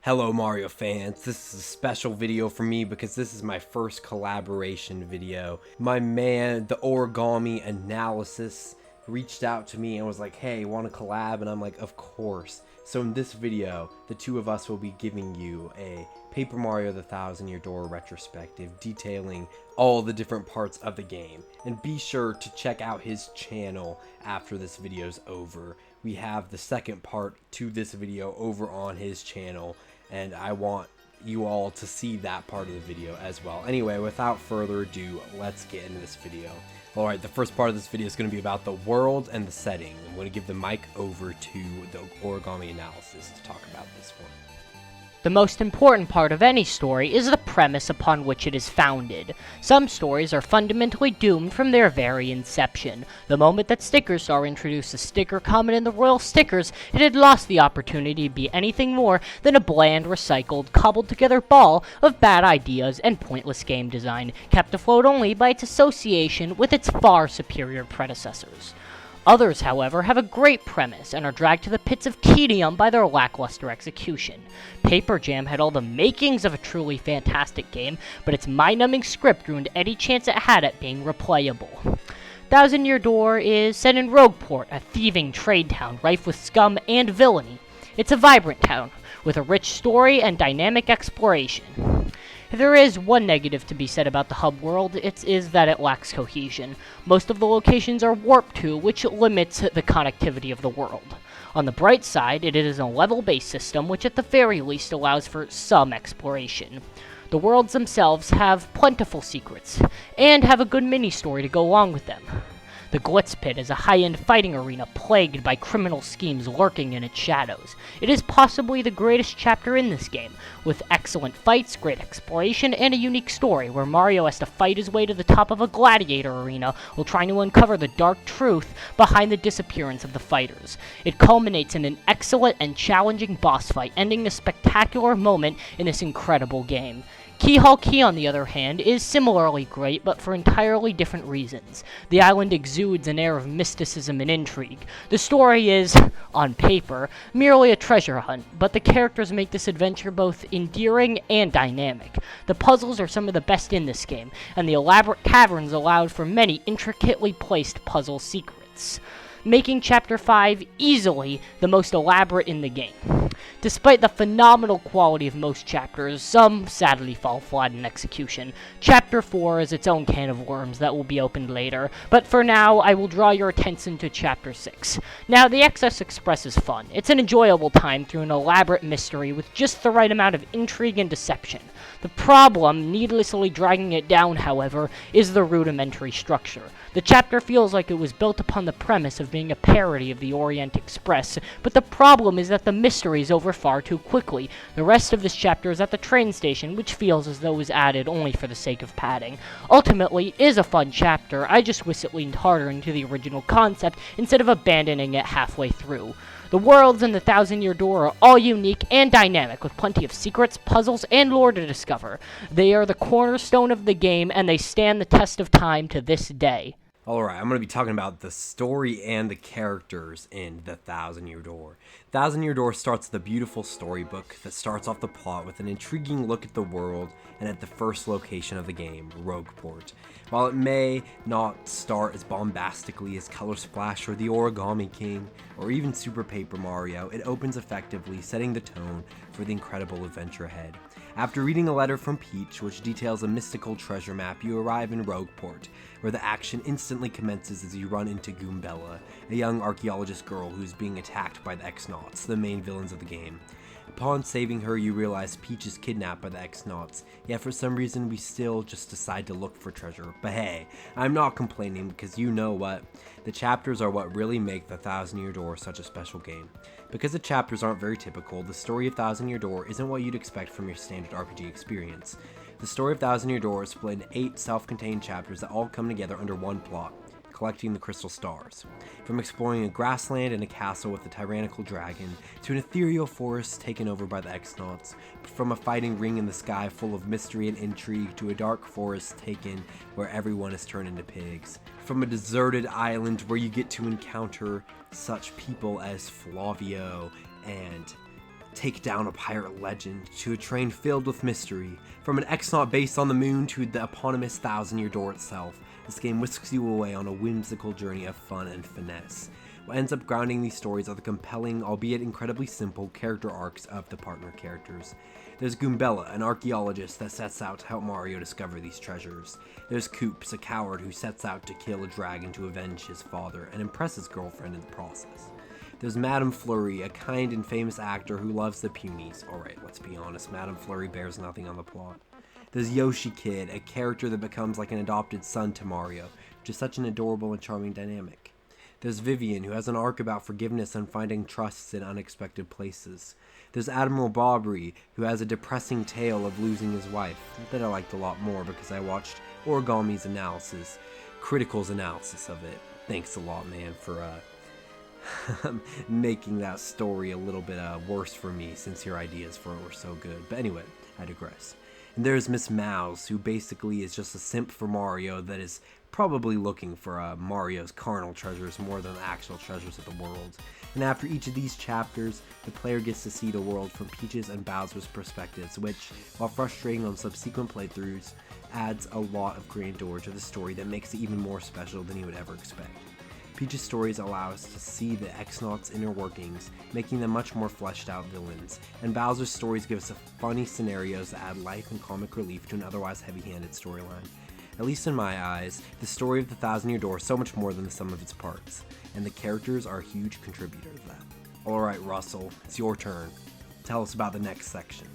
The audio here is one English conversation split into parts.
Hello Mario fans, this is a special video for me because this is my first collaboration video. My man, the Origami Analysis, reached out to me and was like, hey, want to collab? And I'm like, of course. So in this video, the two of us will be giving you a Paper Mario the Thousand-Year Door Retrospective detailing all the different parts of the game. And be sure to check out his channel after this video's over. We have the second part to this video over on his channel, and I want you all to see that part of the video as well. Anyway, without further ado, let's get into this video. Alright, the first part of this video is going to be about the world and the setting. I'm going to give the mic over to the Origami Analysis to talk about this one. The most important part of any story is the premise upon which it is founded. Some stories are fundamentally doomed from their very inception. The moment that Sticker Star introduced a sticker common in the Royal Stickers, it had lost the opportunity to be anything more than a bland, recycled, cobbled together ball of bad ideas and pointless game design, kept afloat only by its association with its far superior predecessors. Others, however, have a great premise and are dragged to the pits of tedium by their lackluster execution. Paper Jam had all the makings of a truly fantastic game, but its mind-numbing script ruined any chance it had at being replayable. Thousand-Year Door is set in Rogueport, a thieving trade town rife with scum and villainy. It's a vibrant town, with a rich story and dynamic exploration. If there is one negative to be said about the hub world, it is that it lacks cohesion. Most of the locations are warped to, which limits the connectivity of the world. On the bright side, it is a level-based system, which at the very least allows for some exploration. The worlds themselves have plentiful secrets, and have a good mini-story to go along with them. The Glitz Pit is a high-end fighting arena plagued by criminal schemes lurking in its shadows. It is possibly the greatest chapter in this game, with excellent fights, great exploration, and a unique story where Mario has to fight his way to the top of a gladiator arena while trying to uncover the dark truth behind the disappearance of the fighters. It culminates in an excellent and challenging boss fight, ending a spectacular moment in this incredible game. Keyhole Key, on the other hand, is similarly great, but for entirely different reasons. The island exudes an air of mysticism and intrigue. The story is, on paper, merely a treasure hunt, but the characters make this adventure both endearing and dynamic. The puzzles are some of the best in this game, and the elaborate caverns allowed for many intricately placed puzzle secrets, making Chapter 5 easily the most elaborate in the game. Despite the phenomenal quality of most chapters, some sadly fall flat in execution. Chapter 4 is its own can of worms that will be opened later, but for now, I will draw your attention to Chapter 6. Now, the Excess Express is fun. It's an enjoyable time through an elaborate mystery with just the right amount of intrigue and deception. The problem, needlessly dragging it down, however, is the rudimentary structure. The chapter feels like it was built upon the premise of being a parody of the Orient Express, but the problem is that the mystery is over far too quickly. The rest of this chapter is at the train station, which feels as though it was added only for the sake of padding. Ultimately, it is a fun chapter. I just wish it leaned harder into the original concept instead of abandoning it halfway through. The worlds in the Thousand-Year Door are all unique and dynamic, with plenty of secrets, puzzles, and lore to discover. They are the cornerstone of the game, and they stand the test of time to this day. Alright, I'm going to be talking about the story and the characters in the Thousand-Year Door. Thousand-Year Door starts with a beautiful storybook that starts off the plot with an intriguing look at the world and at the first location of the game, Rogueport. While it may not start as bombastically as Color Splash or the Origami King, or even Super Paper Mario, it opens effectively, setting the tone for the incredible adventure ahead. After reading a letter from Peach, which details a mystical treasure map, you arrive in Rogueport, where the action instantly commences as you run into Goombella, a young archaeologist girl who is being attacked by the X-Nauts, the main villains of the game. Upon saving her, you realize Peach is kidnapped by the X-Nauts, yet for some reason we still just decide to look for treasure. But hey, I'm not complaining because you know what? The chapters are what really make the Thousand-Year Door such a special game. Because the chapters aren't very typical, the story of Thousand-Year Door isn't what you'd expect from your standard RPG experience. The story of Thousand-Year Door is split into 8 self-contained chapters that all come together under one plot: collecting the crystal stars. From exploring a grassland and a castle with a tyrannical dragon, to an ethereal forest taken over by the X-Nauts, from a fighting ring in the sky full of mystery and intrigue to a dark forest taken where everyone is turned into pigs. From a deserted island where you get to encounter such people as Flavio and take down a pirate legend to a train filled with mystery. From an X-Naut based on the moon to the eponymous Thousand-Year Door itself, this game whisks you away on a whimsical journey of fun and finesse. What ends up grounding these stories are the compelling, albeit incredibly simple, character arcs of the partner characters. There's Goombella, an archaeologist that sets out to help Mario discover these treasures. There's Koops, a coward who sets out to kill a dragon to avenge his father and impress his girlfriend in the process. There's Madame Flurry, a kind and famous actor who loves the Punies. Alright, let's be honest, Madame Flurry bears nothing on the plot. There's Yoshi Kid, a character that becomes like an adopted son to Mario, which is such an adorable and charming dynamic. There's Vivian, who has an arc about forgiveness and finding trusts in unexpected places. There's Admiral Bobbery, who has a depressing tale of losing his wife, that I liked a lot more because I watched Origami's analysis, Critical's analysis of it. Thanks a lot, man, for making that story a little bit worse for me, since your ideas for it were so good. But anyway, I digress. And there's Miss Mouse, who basically is just a simp for Mario that is probably looking for Mario's carnal treasures more than the actual treasures of the world. And after each of these chapters, the player gets to see the world from Peach's and Bowser's perspectives, which, while frustrating on subsequent playthroughs, adds a lot of grandeur to the story that makes it even more special than you would ever expect. Peach's stories allow us to see the X-Naut's inner workings, making them much more fleshed out villains, and Bowser's stories give us funny scenarios that add life and comic relief to an otherwise heavy-handed storyline. At least in my eyes, the story of the Thousand-Year Door is so much more than the sum of its parts, and the characters are a huge contributor to that. Alright, Russell, it's your turn. Tell us about the next section.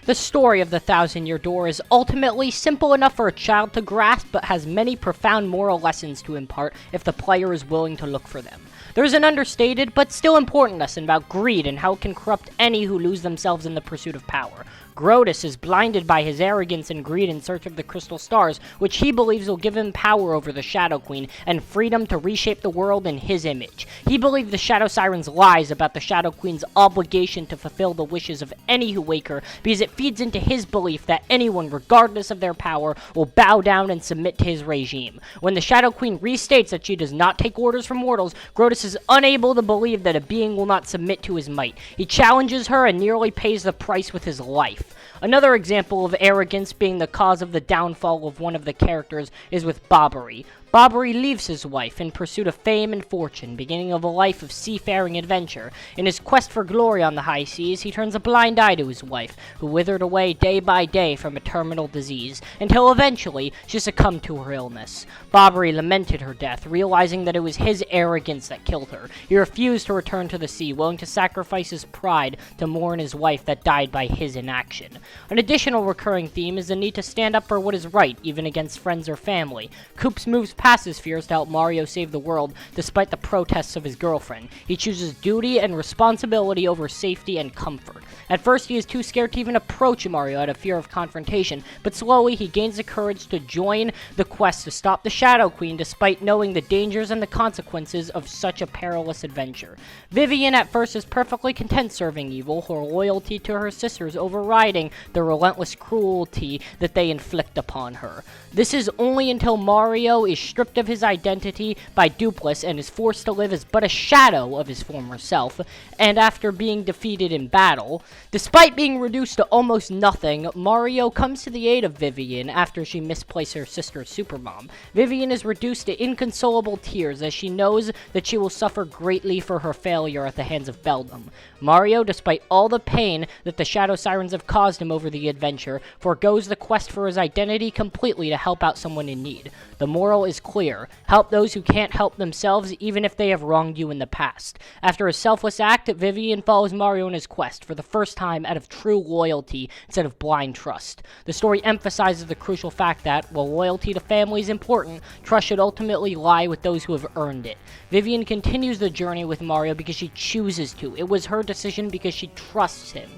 The story of the Thousand-Year Door is ultimately simple enough for a child to grasp, but has many profound moral lessons to impart if the player is willing to look for them. There's an understated, but still important lesson about greed and how it can corrupt any who lose themselves in the pursuit of power. Grotus is blinded by his arrogance and greed in search of the crystal stars, which he believes will give him power over the Shadow Queen and freedom to reshape the world in his image. He believes the Shadow Siren's lies about the Shadow Queen's obligation to fulfill the wishes of any who wake her, because it feeds into his belief that anyone, regardless of their power, will bow down and submit to his regime. When the Shadow Queen restates that she does not take orders from mortals, Grotus is unable to believe that a being will not submit to his might. He challenges her and nearly pays the price with his life. Another example of arrogance being the cause of the downfall of one of the characters is with Bobbery. Bobbery leaves his wife in pursuit of fame and fortune, beginning of a life of seafaring adventure. In his quest for glory on the high seas, he turns a blind eye to his wife, who withered away day by day from a terminal disease, until eventually she succumbed to her illness. Bobbery lamented her death, realizing that it was his arrogance that killed her. He refused to return to the sea, willing to sacrifice his pride to mourn his wife that died by his inaction. An additional recurring theme is the need to stand up for what is right, even against friends or family. Koops moves past his fears to help Mario save the world, despite the protests of his girlfriend. He chooses duty and responsibility over safety and comfort. At first, he is too scared to even approach Mario out of fear of confrontation, but slowly he gains the courage to join the quest to stop the Shadow Queen, despite knowing the dangers and the consequences of such a perilous adventure. Vivian at first is perfectly content serving evil, her loyalty to her sisters overriding the relentless cruelty that they inflict upon her. This is only until Mario is stripped of his identity by Dupless and is forced to live as but a shadow of his former self, and after being defeated in battle. Despite being reduced to almost nothing, Mario comes to the aid of Vivian after she misplaced her sister's super bomb. Vivian is reduced to inconsolable tears as she knows that she will suffer greatly for her failure at the hands of Beldum. Mario, despite all the pain that the Shadow Sirens have caused him over the adventure, forgoes the quest for his identity completely to help out someone in need. The moral is clear: help those who can't help themselves, even if they have wronged you in the past. After a selfless act, Vivian follows Mario in his quest, for the first time out of true loyalty instead of blind trust. The story emphasizes the crucial fact that, while loyalty to family is important, trust should ultimately lie with those who have earned it. Vivian continues the journey with Mario because she chooses to. It was her decision because she trusts him.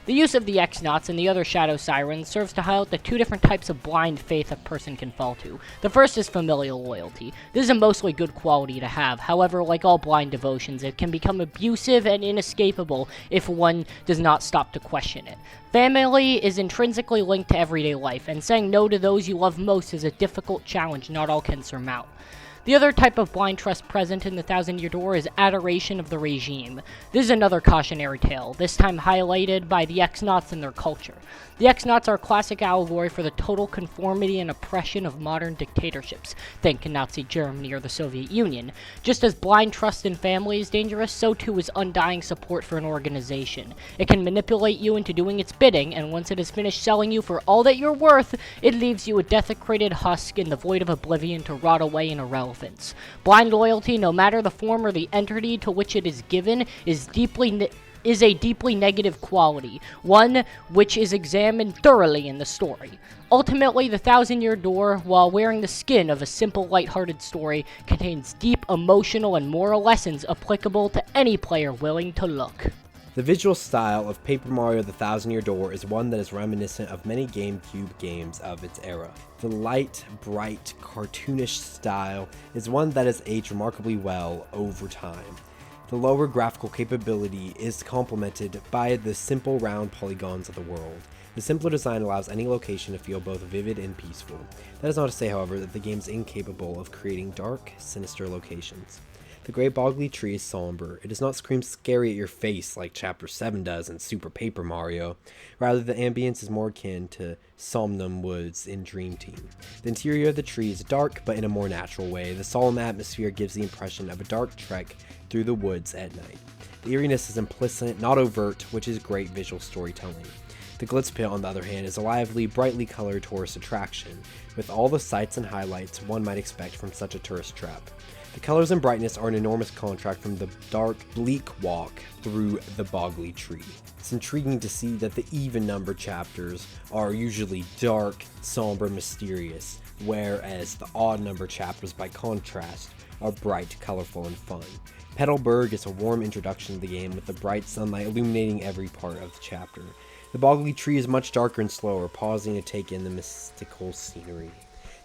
The use of the X-Nauts and the other Shadow Sirens serves to highlight the two different types of blind faith a person can fall to. The first is familial loyalty. This is a mostly good quality to have. However, like all blind devotions, it can become abusive and inescapable if one does not stop to question it. Family is intrinsically linked to everyday life, and saying no to those you love most is a difficult challenge not all can surmount. The other type of blind trust present in the Thousand-Year Door is adoration of the regime. This is another cautionary tale, this time highlighted by the X-Nauts and their culture. The X-Nauts are a classic allegory for the total conformity and oppression of modern dictatorships. Think Nazi Germany or the Soviet Union. Just as blind trust in family is dangerous, so too is undying support for an organization. It can manipulate you into doing its bidding, and once it has finished selling you for all that you're worth, it leaves you a desecrated husk in the void of oblivion to rot away in irrelevance. Blind loyalty, no matter the form or the entity to which it is given, is a deeply negative quality, one which is examined thoroughly in the story. Ultimately, the Thousand-Year Door, while wearing the skin of a simple, lighthearted story, contains deep emotional and moral lessons applicable to any player willing to look. The visual style of Paper Mario The Thousand-Year Door is one that is reminiscent of many GameCube games of its era. The light, bright, cartoonish style is one that has aged remarkably well over time. The lower graphical capability is complemented by the simple round polygons of the world. The simpler design allows any location to feel both vivid and peaceful. That is not to say, however, that the game is incapable of creating dark, sinister locations. The Great Boggly Tree is somber. It does not scream scary at your face like Chapter 7 does in Super Paper Mario. Rather, the ambience is more akin to Somnum Woods in Dream Team. The interior of the tree is dark, but in a more natural way. The solemn atmosphere gives the impression of a dark trek through the woods at night. The eeriness is implicit, not overt, which is great visual storytelling. The Glitz Pit, on the other hand, is a lively, brightly colored tourist attraction, with all the sights and highlights one might expect from such a tourist trap. The colors and brightness are an enormous contrast from the dark, bleak walk through the Boggly Tree. It's intriguing to see that the even-numbered chapters are usually dark, somber, mysterious, whereas the odd-numbered chapters, by contrast, are bright, colorful, and fun. Petalburg is a warm introduction to the game, with the bright sunlight illuminating every part of the chapter. The Boggly Tree is much darker and slower, pausing to take in the mystical scenery.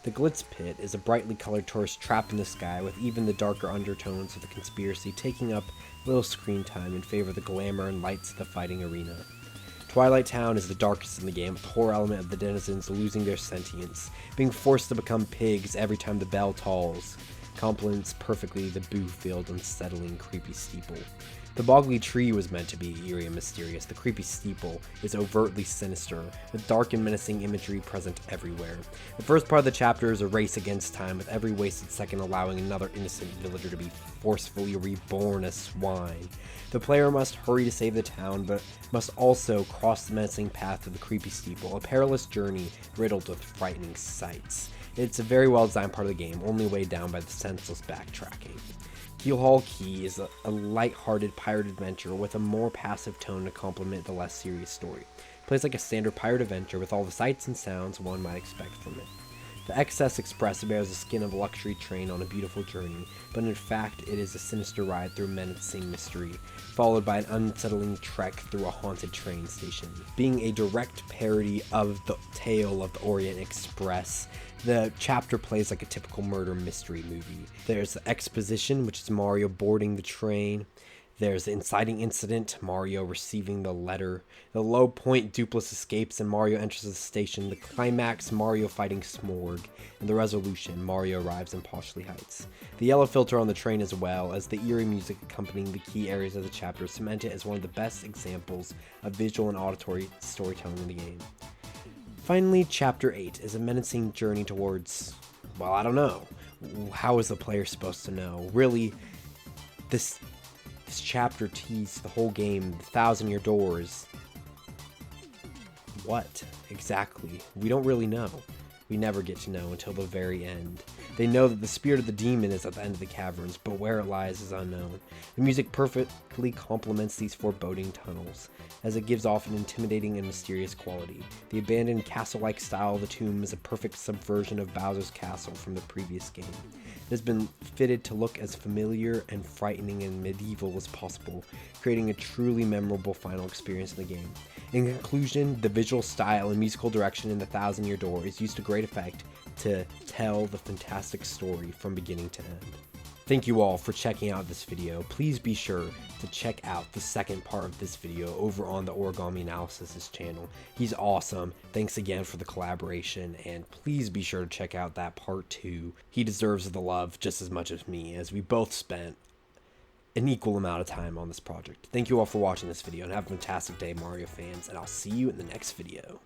The Glitz Pit is a brightly colored tourist trap in the sky, with even the darker undertones of the conspiracy taking up little screen time in favor of the glamour and lights of the fighting arena. Twilight Town is the darkest in the game, with the horror element of the denizens losing their sentience, being forced to become pigs every time the bell tolls. Complements perfectly the boo-filled, unsettling, creepy steeple. The Boggly Tree was meant to be eerie and mysterious. The creepy steeple is overtly sinister, with dark and menacing imagery present everywhere. The first part of the chapter is a race against time, with every wasted second allowing another innocent villager to be forcefully reborn as swine. The player must hurry to save the town, but must also cross the menacing path of the creepy steeple, a perilous journey riddled with frightening sights. It's a very well designed part of the game, only weighed down by the senseless backtracking. Keelhaul Key is a light-hearted pirate adventure with a more passive tone to complement the less serious story. It plays like a standard pirate adventure with all the sights and sounds one might expect from it. The XS Express bears the skin of a luxury train on a beautiful journey, but in fact it is a sinister ride through menacing mystery, followed by an unsettling trek through a haunted train station. Being a direct parody of the tale of the Orient Express, the chapter plays like a typical murder mystery movie. There's the exposition, which is Mario boarding the train. There's the inciting incident, Mario receiving the letter. The low point, Dupless escapes and Mario enters the station. The climax, Mario fighting Smorg. And the resolution, Mario arrives in Poshley Heights. The yellow filter on the train, as well as the eerie music accompanying the key areas of the chapter, cement it as one of the best examples of visual and auditory storytelling in the game. Finally, Chapter 8 is a menacing journey towards, well, I don't know. How is the player supposed to know? Really, this chapter teased the whole game, the Thousand-Year Doors. What exactly? We don't really know. We never get to know until the very end. They know that the spirit of the demon is at the end of the caverns, but where it lies is unknown. The music perfectly complements these foreboding tunnels, as it gives off an intimidating and mysterious quality. The abandoned castle-like style of the tomb is a perfect subversion of Bowser's castle from the previous game. It has been fitted to look as familiar and frightening and medieval as possible, creating a truly memorable final experience in the game. In conclusion, the visual style and musical direction in the Thousand-Year Door is used to great effect to tell the fantastic story from beginning to end. Thank you all for checking out this video. Please be sure to check out the second part of this video over on the Origami Analysis channel. He's awesome. Thanks again for the collaboration, and please be sure to check out that part 2. He deserves the love just as much as me, as we both spent an equal amount of time on this project. Thank you all for watching this video, and have a fantastic day, Mario fans, and I'll see you in the next video.